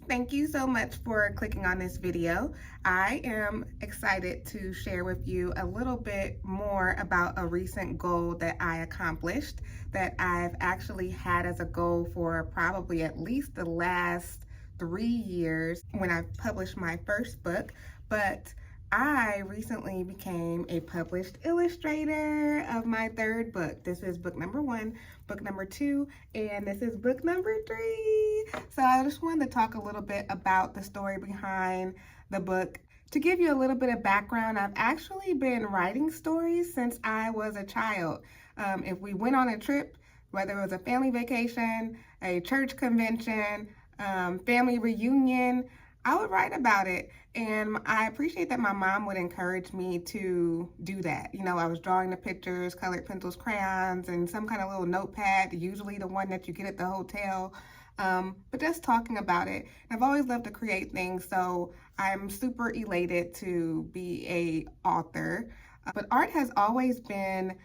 Thank you so much for clicking on this video. I am excited to share with you a little bit more about a recent goal that I accomplished that I've actually had as a goal for probably at least the last 3 years when I published my first book. But I recently became a published illustrator of my third book. This is book number 1, book number 2, and this is book number 3. So I just wanted to talk a little bit about the story behind the book. To give you a little bit of background, I've actually been writing stories since I was a child. If we went on a trip, whether it was a family vacation, a church convention, family reunion, I would write about it. And I appreciate that my mom would encourage me to do that. You know, I was drawing the pictures, colored pencils, crayons, and some kind of little notepad, usually the one that you get at the hotel. But just talking about it. I've always loved to create things, so I'm super elated to be a author. But art has always been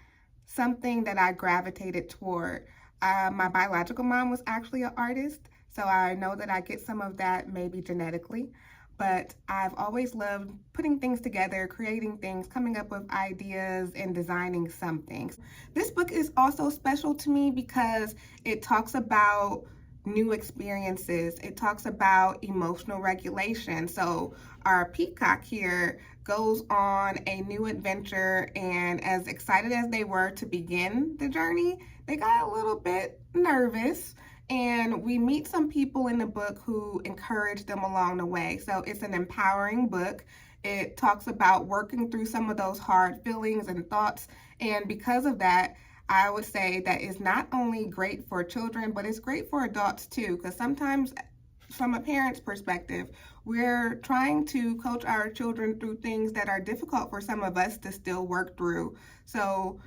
something that I gravitated toward. My biological mom was actually an artist, so I know that I get some of that maybe genetically. But I've always loved putting things together, creating things, coming up with ideas, and designing something. This book is also special to me because it talks about new experiences. It talks about emotional regulation. So our peacock here goes on a new adventure, and as excited as they were to begin the journey, they got a little bit nervous. And we meet some people in the book who encourage them along the way. So it's an empowering book. It talks about working through some of those hard feelings and thoughts. And because of that, I would say that it's not only great for children, but it's great for adults too. Because sometimes from a parent's perspective, we're trying to coach our children through things that are difficult for some of us to still work through. So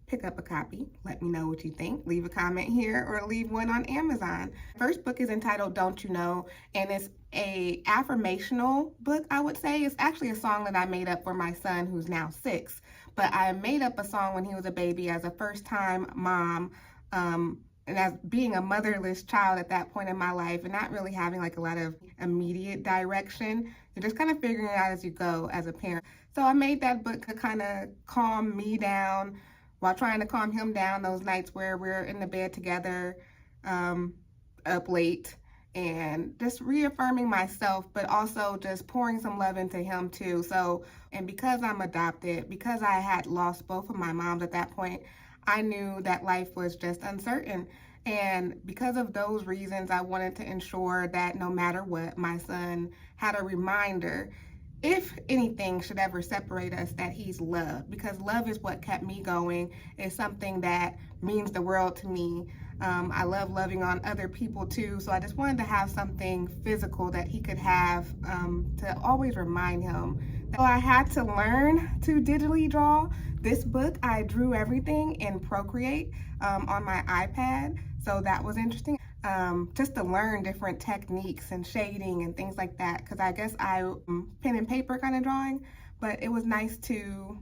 pick up a copy. Let me know what you think. Leave a comment here or leave one on Amazon. First book is entitled Don't You Know, and it's a affirmational book, I would say. It's actually a song that I made up for my son who's now 6. But I made up a song when he was a baby as a first-time mom, and as being a motherless child at that point in my life and not really having like a lot of immediate direction. You're just kind of figuring it out as you go as a parent. So I made that book to kind of calm me down while trying to calm him down those nights where we're in the bed together, up late, and just reaffirming myself, but also just pouring some love into him too. So, and because I'm adopted, because I had lost both of my moms at that point, I knew that life was just uncertain. And because of those reasons, I wanted to ensure that no matter what, my son had a reminder, if anything should ever separate us, that he's loved, because love is what kept me going. It's something that means the world to me. I love loving on other people too, so I just wanted to have something physical that he could have to always remind him. So I had to learn to digitally draw. This book, I drew everything in Procreate on my iPad, so that was interesting. Just to learn different techniques and shading and things like that, because I guess I pen and paper kind of drawing, but it was nice to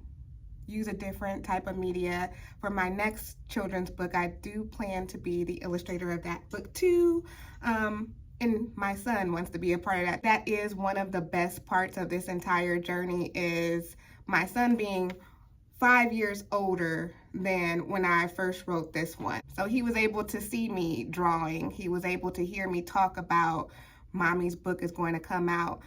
use a different type of media. For my next children's book, I do plan to be the illustrator of that book too, and my son wants to be a part of that. That is one of the best parts of this entire journey, is my son being 5 years older than when I first wrote this one. So he was able to see me drawing. He was able to hear me talk about mommy's book is going to come out.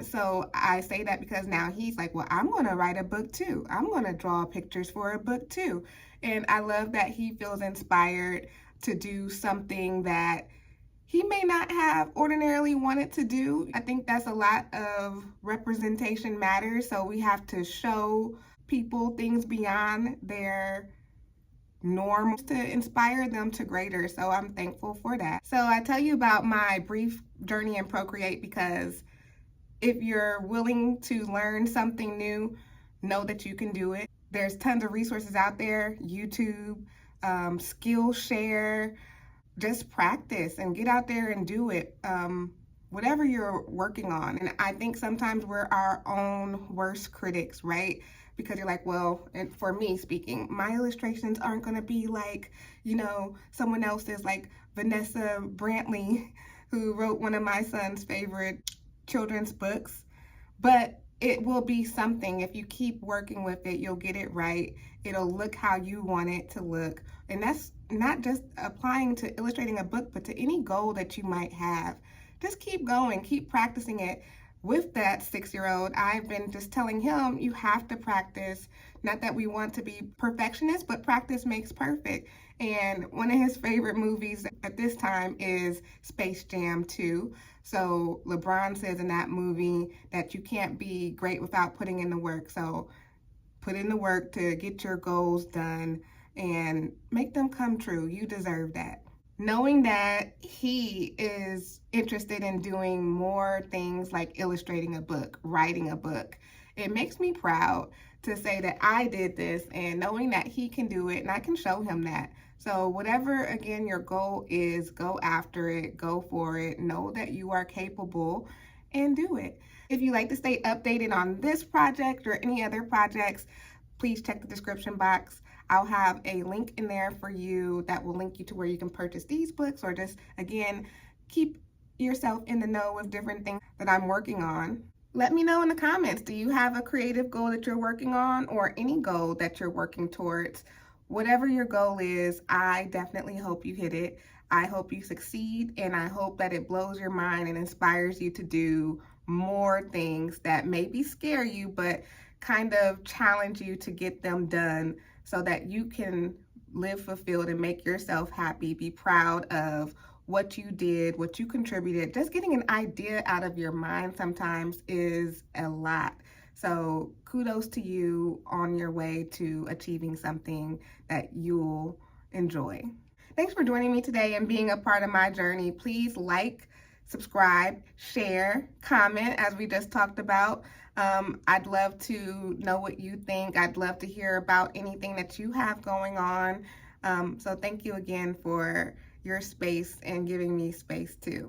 So I say that because now he's like, well, I'm going to write a book too. I'm going to draw pictures for a book too. And I love that he feels inspired to do something that he may not have ordinarily wanted to do. I think that's a lot of representation matters. So we have to show people things beyond their norm to inspire them to greater. So I'm thankful for that. So I tell you about my brief journey in Procreate because if you're willing to learn something new, know that you can do it. There's tons of resources out there, YouTube, Skillshare. Just practice and get out there and do it. Whatever you're working on. And I think sometimes we're our own worst critics, right? Because you're like, well, and for me speaking, my illustrations aren't going to be like, you know, someone else's, like Vanessa Brantley who wrote one of my son's favorite children's books. But it will be something. If you keep working with it, you'll get it right. It'll look how you want it to look. And that's not just applying to illustrating a book, but to any goal that you might have. Just keep going, keep practicing it. With that 6-year-old, I've been just telling him, you have to practice. Not that we want to be perfectionists, but practice makes perfect. And one of his favorite movies at this time is Space Jam 2. So LeBron says in that movie that you can't be great without putting in the work. So put in the work to get your goals done and make them come true. You deserve that. Knowing that he is interested in doing more things like illustrating a book, writing a book, it makes me proud to say that I did this, and knowing that he can do it and I can show him that. So whatever, again, your goal is, go after it, go for it, know that you are capable and do it. If you'd like to stay updated on this project or any other projects, please check the description box. I'll have a link in there for you that will link you to where you can purchase these books, or just, again, keep yourself in the know with different things that I'm working on. Let me know in the comments, do you have a creative goal that you're working on, or any goal that you're working towards? Whatever your goal is, I definitely hope you hit it. I hope you succeed, and I hope that it blows your mind and inspires you to do more things that maybe scare you, but kind of challenge you to get them done, so that you can live fulfilled and make yourself happy, be proud of what you did, what you contributed. Just getting an idea out of your mind sometimes is a lot. So kudos to you on your way to achieving something that you'll enjoy. Thanks for joining me today and being a part of my journey. Please like, subscribe, share, comment, as we just talked about. I'd love to know what you think. I'd love to hear about anything that you have going on. So thank you again for your space and giving me space too.